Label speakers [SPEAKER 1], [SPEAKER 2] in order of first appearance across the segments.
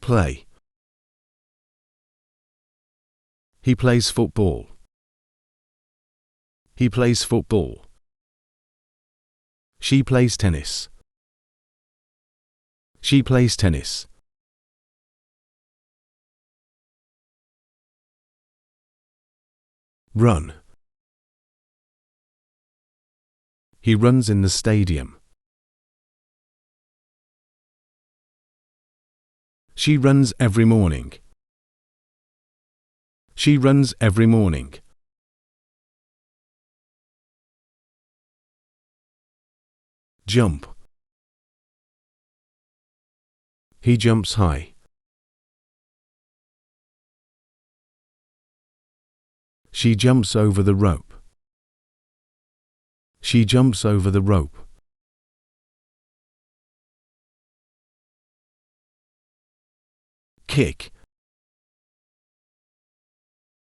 [SPEAKER 1] Play. He plays football. He plays football. She plays tennis. She plays tennis. Run. He runs in the stadium. She runs every morning. She runs every morning. Jump. He jumps high. She jumps over the rope. She jumps over the rope. Kick.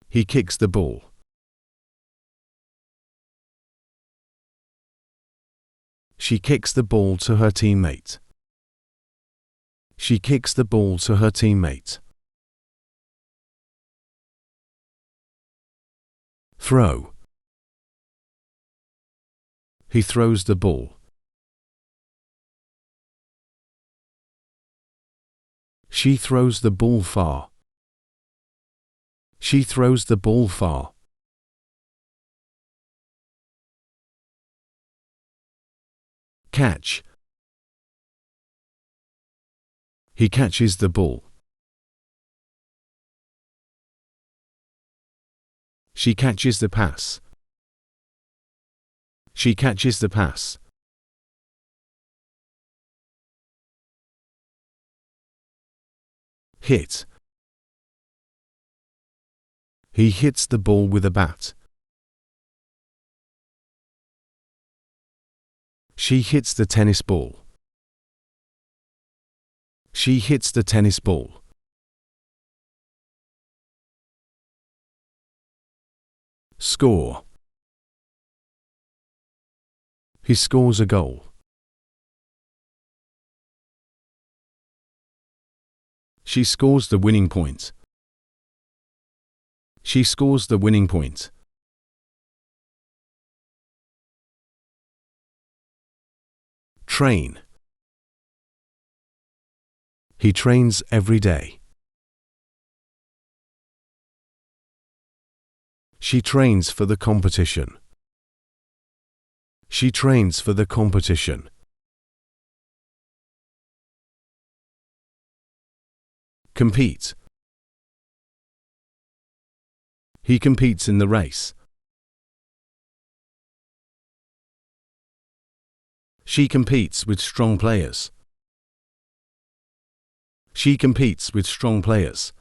[SPEAKER 1] He kicks the ball. She kicks the ball to her teammate. She kicks the ball to her teammate. Throw. He throws the ball. She throws the ball far. She throws the ball far. Catch. He catches the ball. She catches the pass. She catches the pass. Hit. He hits the ball with a bat. She hits the tennis ball. She hits the tennis ball. Score. He scores a goal. She scores the winning point. She scores the winning point. Train. He trains every day. She trains for the competition. She trains for the competition. Compete. He competes in the race. She competes with strong players. She competes with strong players.